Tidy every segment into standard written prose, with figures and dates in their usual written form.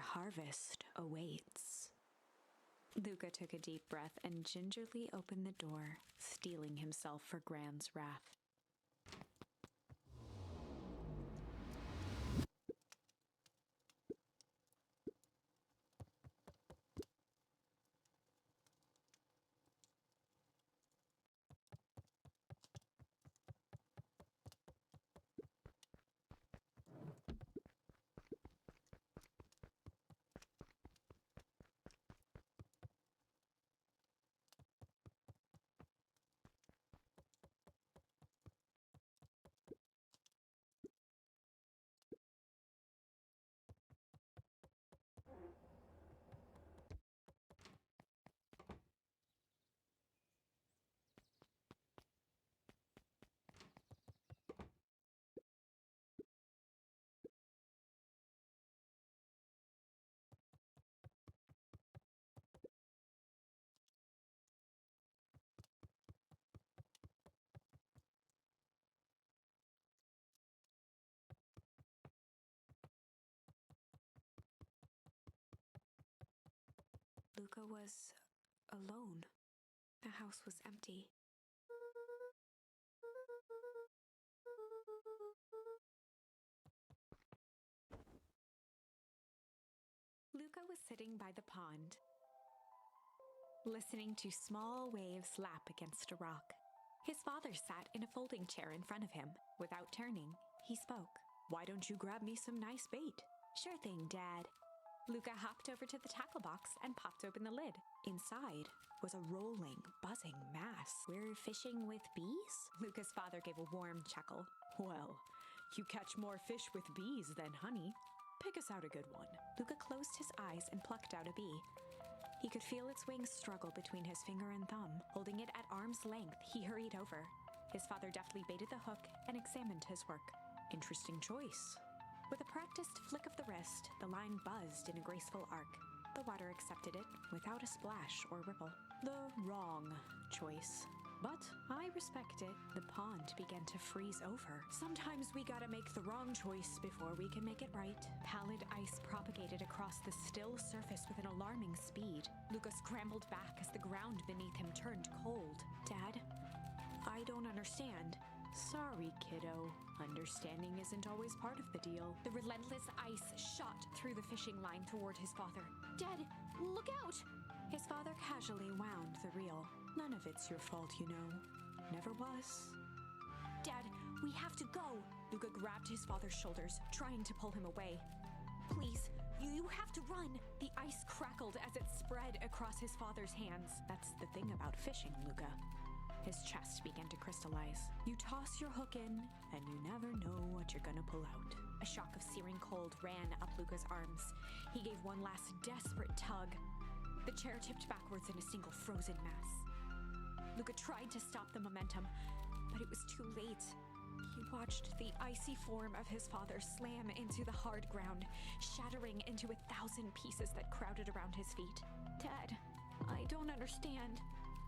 harvest awaits. Luca took a deep breath and gingerly opened the door, steeling himself for Gran's wrath. Luca was alone. The house was empty. Luca was sitting by the pond, listening to small waves lap against a rock. His father sat in a folding chair in front of him. Without turning, he spoke. "Why don't you grab me some nice bait?" "Sure thing, Dad." Luca hopped over to the tackle box and popped open the lid. Inside was a rolling, buzzing mass. "We're fishing with bees?" Luca's father gave a warm chuckle. "Well, you catch more fish with bees than honey. Pick us out a good one." Luca closed his eyes and plucked out a bee. He could feel its wings struggle between his finger and thumb. Holding it at arm's length, he hurried over. His father deftly baited the hook and examined his work. "Interesting choice." With a practiced flick of the wrist, the line buzzed in a graceful arc. The water accepted it without a splash or ripple. The wrong choice. But I respect it. The pond began to freeze over. Sometimes we gotta make the wrong choice before we can make it right. Pallid ice propagated across the still surface with an alarming speed. Luca scrambled back as the ground beneath him turned cold. "Dad, I don't understand." "Sorry, kiddo. Understanding isn't always part of the deal." The relentless ice shot through the fishing line toward his father. "Dad, look out!" His father casually wound the reel. "None of it's your fault, you know. Never was." "Dad, we have to go." Luca grabbed his father's shoulders, trying to pull him away. "Please, you have to run." The ice crackled as it spread across his father's hands. "That's the thing about fishing, Luca." His chest began to crystallize. "You toss your hook in, and you never know what you're gonna pull out." A shock of searing cold ran up Luca's arms. He gave one last desperate tug. The chair tipped backwards in a single frozen mass. Luca tried to stop the momentum, but it was too late. He watched the icy form of his father slam into the hard ground, shattering into 1,000 pieces that crowded around his feet. "Dad, I don't understand.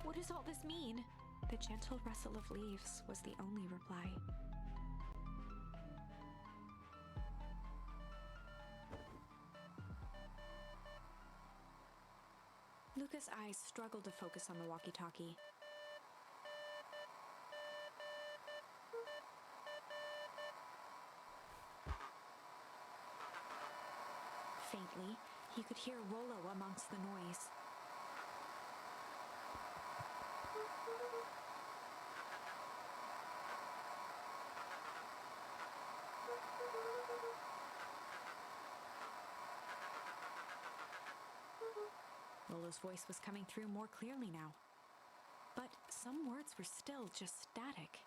What does all this mean?" The gentle rustle of leaves was the only reply. Luca's eyes struggled to focus on the walkie-talkie. Faintly, he could hear Rollo amongst the noise. Rollo's voice was coming through more clearly now, but some words were still just static.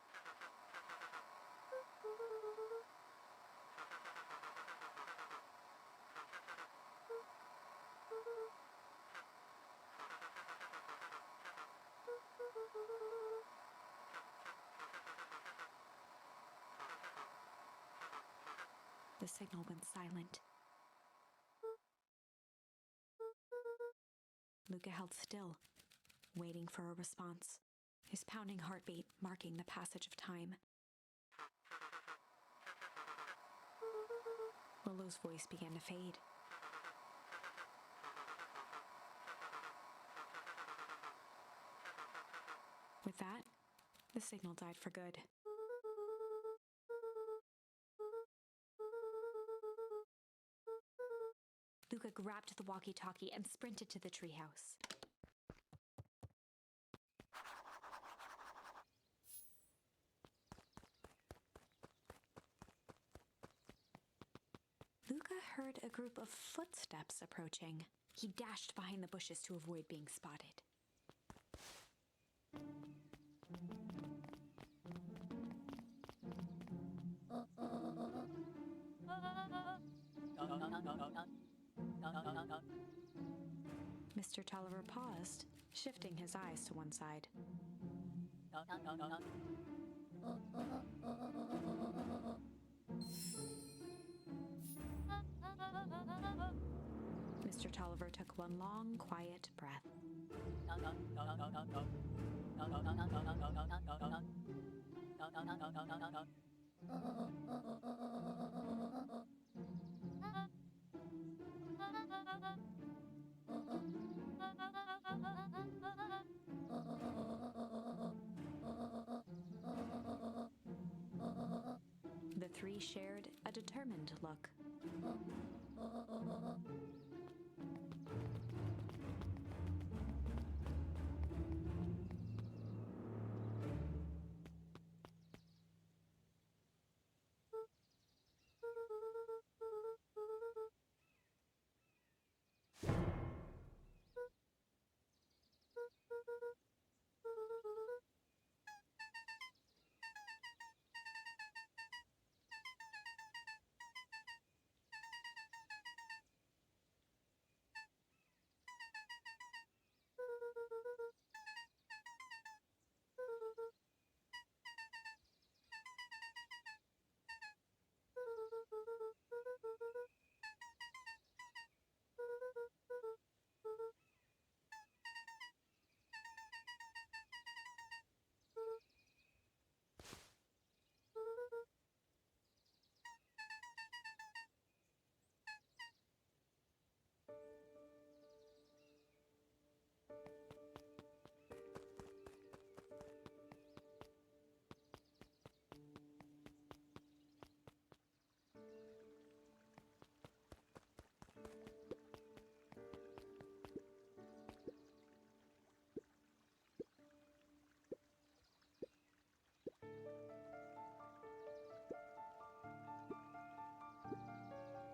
The signal went silent. Luca held still, waiting for a response, his pounding heartbeat marking the passage of time. Lolo's voice began to fade. With that, the signal died for good. Luca grabbed the walkie-talkie and sprinted to the treehouse. Luca heard a group of footsteps approaching. He dashed behind the bushes to avoid being spotted. Mr. Tolliver paused, shifting his eyes to one side. Mr. Tolliver took one long, quiet breath. The three shared a determined look.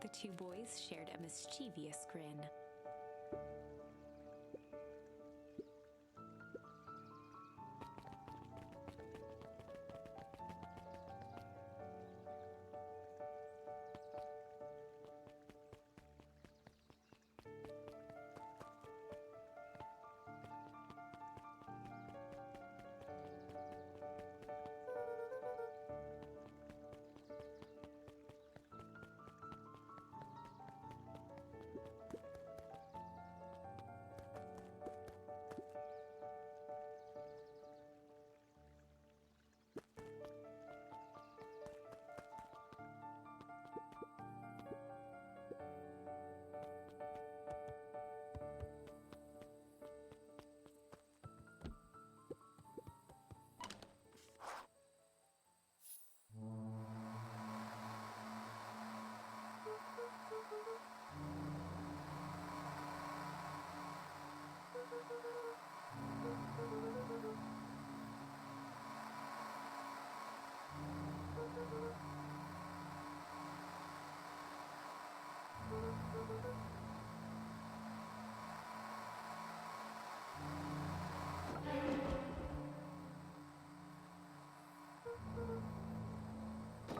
The two boys shared a mischievous grin.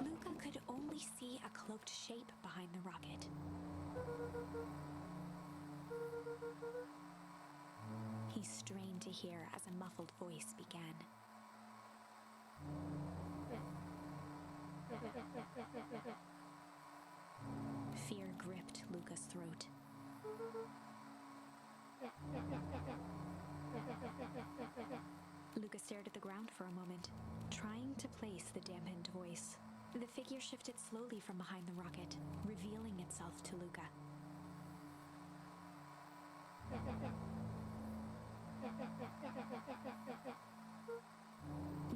Luca could only see a cloaked shape behind the rocket. He strained to hear as a muffled voice began. Fear gripped Luca's throat. Luca stared at the ground for a moment, trying to place the dampened voice. The figure shifted slowly from behind the rocket, revealing itself to Luca.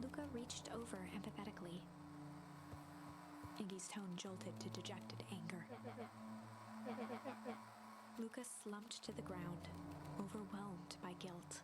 Luca reached over empathetically. Iggy's tone jolted to dejected anger. Luca slumped to the ground, overwhelmed by guilt.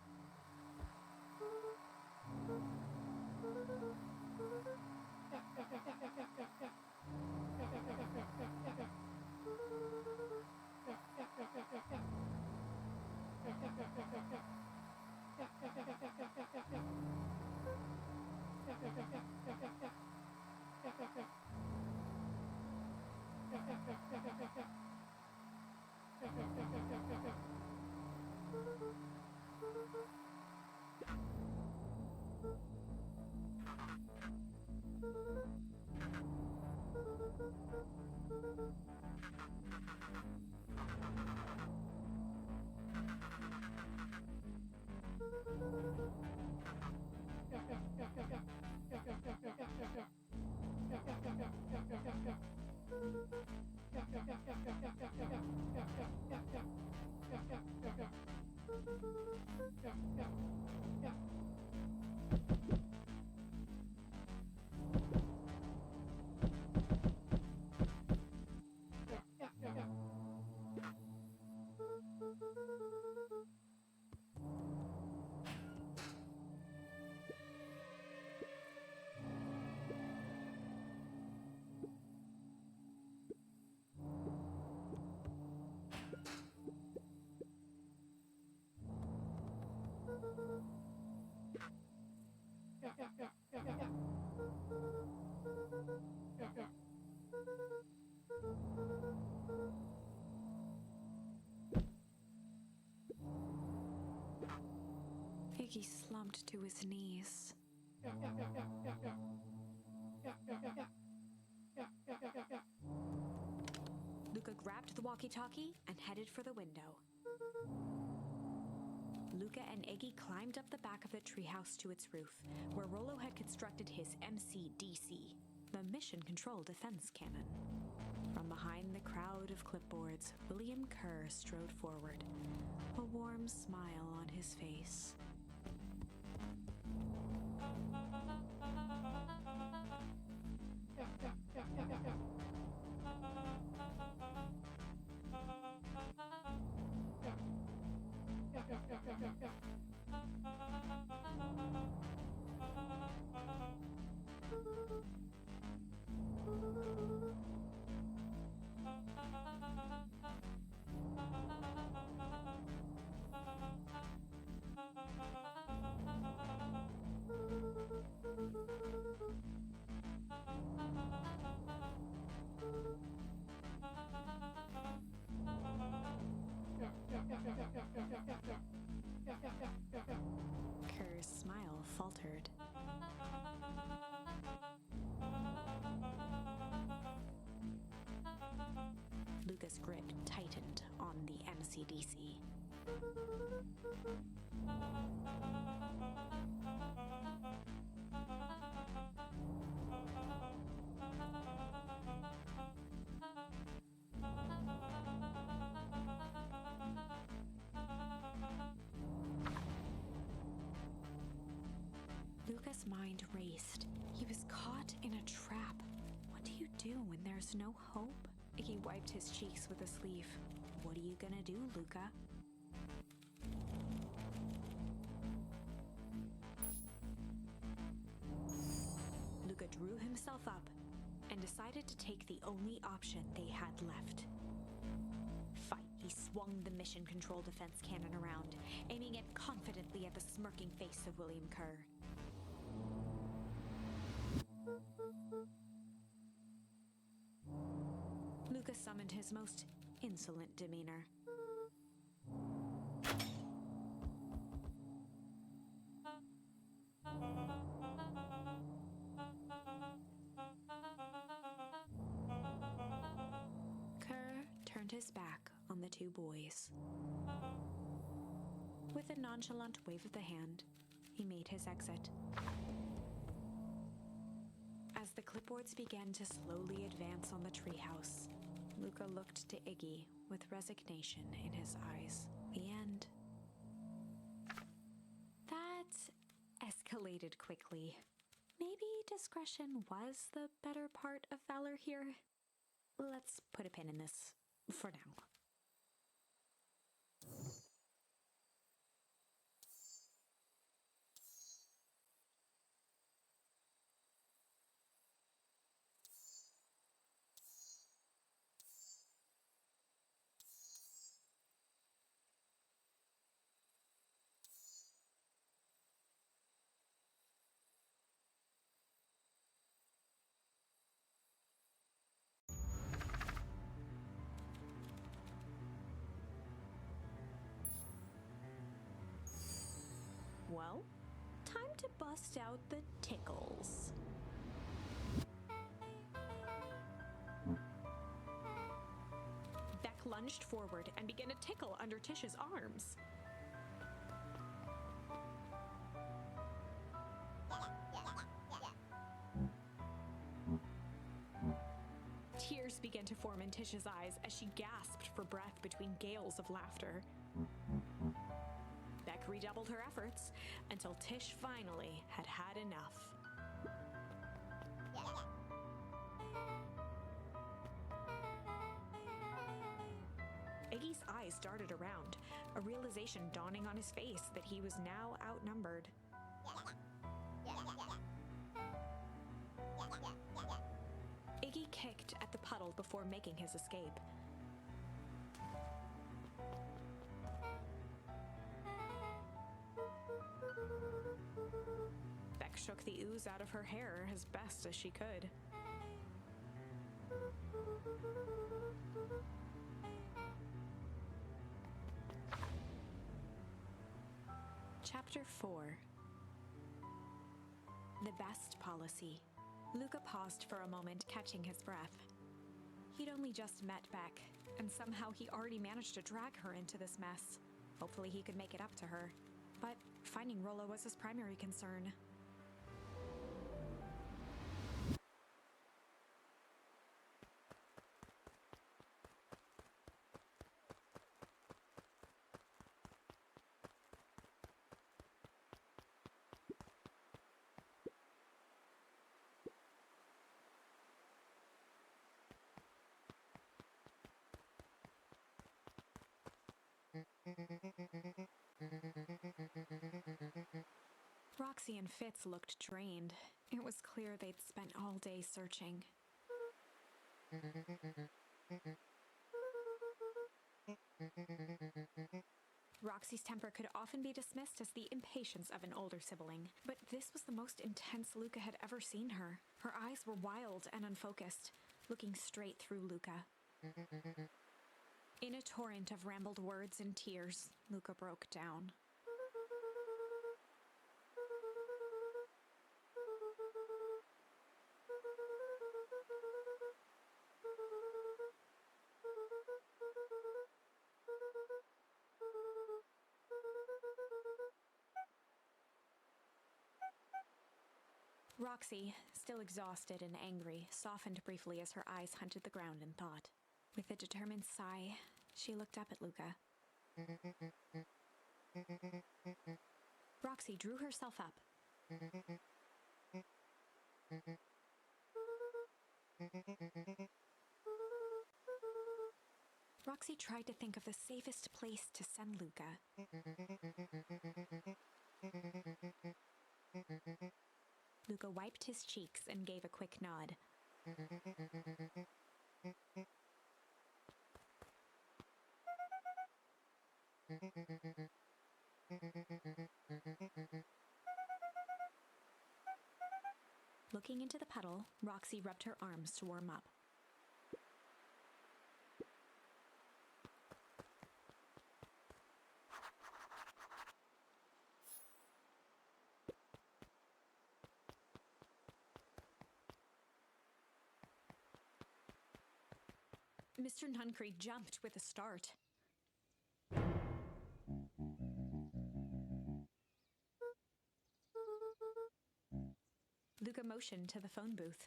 Iggy slumped to his knees. Luca grabbed the walkie-talkie and headed for the window. Luca and Iggy climbed up the back of the treehouse to its roof, where Rollo had constructed his MCDC, the Mission Control Defense Cannon. From behind the crowd of clipboards, William Kerr strode forward, a warm smile on his face. Kerr's smile faltered. Luca's grip tightened on the MCDC. Luca's mind raced. He was caught in a trap. What do you do when there's no hope? He wiped his cheeks with a sleeve. What are you gonna do, Luca? Luca drew himself up and decided to take the only option they had left. Fight. He swung the Mission Control Defense Cannon around, aiming it confidently at the smirking face of William Kerr. Luca summoned his most insolent demeanor. Kerr turned his back on the two boys. With a nonchalant wave of the hand, he made his exit. As the clipboards began to slowly advance on the treehouse, Luca looked to Iggy with resignation in his eyes. The end. That calculated quickly. Maybe discretion was the better part of valor here. Let's put a pin in this for now. Well, time to bust out the tickles. Beck lunged forward and began to tickle under Tish's arms. Tears began to form in Tish's eyes as she gasped for breath between gales of laughter. Beck redoubled her efforts until Tish finally had had enough. Iggy's eyes darted around, a realization dawning on his face that he was now outnumbered. Iggy kicked at the puddle before making his escape. Beck shook the ooze out of her hair as best as she could. Chapter 4. The Best Policy. Luca paused for a moment, catching his breath. He'd only just met Beck, and somehow he already managed to drag her into this mess. Hopefully he could make it up to her. But finding Rollo was his primary concern. Roxy and Fitz looked drained. It was clear they'd spent all day searching. Roxy's temper could often be dismissed as the impatience of an older sibling, but this was the most intense Luca had ever seen her. Her eyes were wild and unfocused, looking straight through Luca. In a torrent of rambled words and tears, Luca broke down. Roxy, still exhausted and angry, softened briefly as her eyes hunted the ground in thought. With a determined sigh, she looked up at Luca. Roxy drew herself up. Roxy tried to think of the safest place to send Luca. Luca wiped his cheeks and gave a quick nod. Looking into the puddle, Roxy rubbed her arms to warm up. Mr. Nuncree jumped with a start. Luca motioned to the phone booth.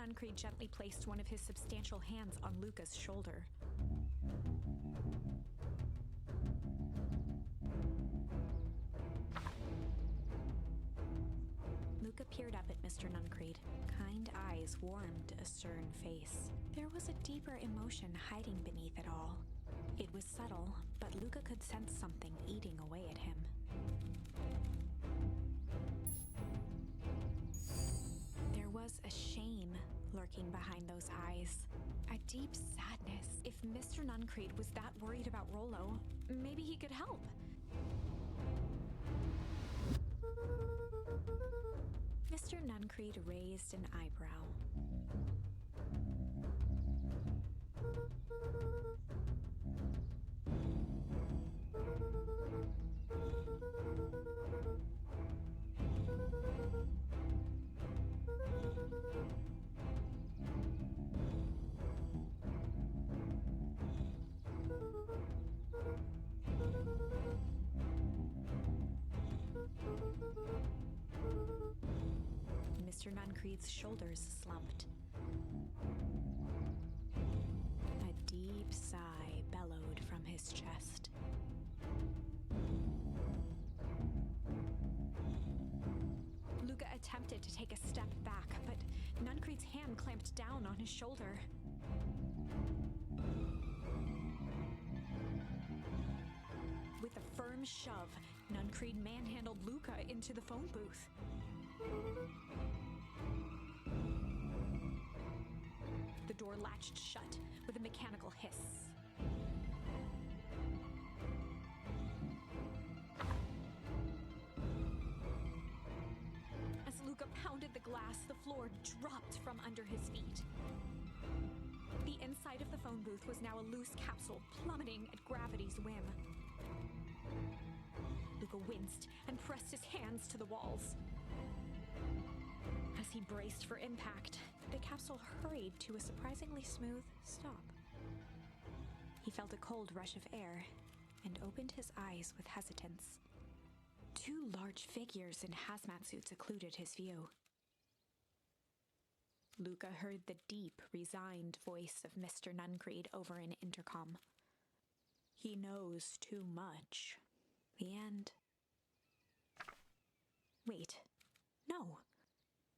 Nuncreed gently placed one of his substantial hands on Luca's shoulder. Luca peered up at Mr. Nuncreed. Kind eyes warmed a stern face. There was a deeper emotion hiding beneath it all. It was subtle, but Luca could sense something eating away at him. There was a shame lurking behind those eyes. A deep sadness. If Mr. Nuncreed was that worried about Rollo, maybe he could help. Mr. Nuncreed raised an eyebrow. Mr. Nuncreed's shoulders slumped. A deep sigh bellowed from his chest. Luca attempted to take a step back, but Nuncreed's hand clamped down on his shoulder. With a firm shove, Nuncreed manhandled Luca into the phone booth. The door latched shut with a mechanical hiss. As Luca pounded the glass, the floor dropped from under his feet. The inside of the phone booth was now a loose capsule plummeting at gravity's whim. Luca winced and pressed his hands to the walls. As he braced for impact, the capsule hurried to a surprisingly smooth stop. He felt a cold rush of air and opened his eyes with hesitance. Two large figures in hazmat suits occluded his view. Luca heard the deep, resigned voice of Mr. Nuncreed over an intercom. He knows too much. The end. Wait. No.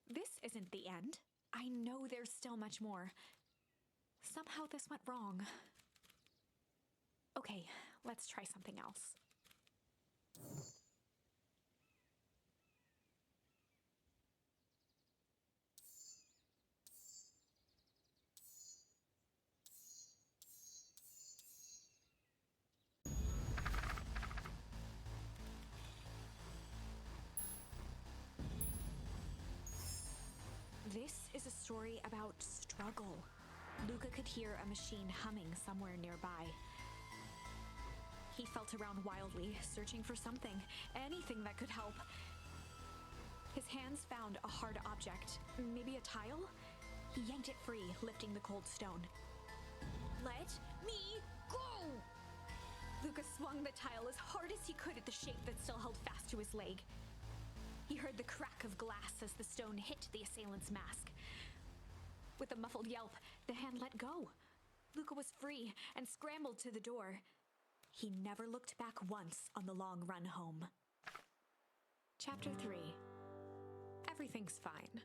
This isn't the end. I know there's still much more. Somehow this went wrong. Okay, let's try something else. This is a story about struggle. Luca could hear a machine humming somewhere nearby. He felt around wildly, searching for something, anything that could help. His hands found a hard object, maybe a tile? He yanked it free, lifting the cold stone. Let me go! Luca swung the tile as hard as he could at the shape that still held fast to his leg. He heard the crack of glass as the stone hit the assailant's mask. With a muffled yelp, the hand let go. Luca was free and scrambled to the door. He never looked back once on the long run home. Chapter 3. Everything's fine.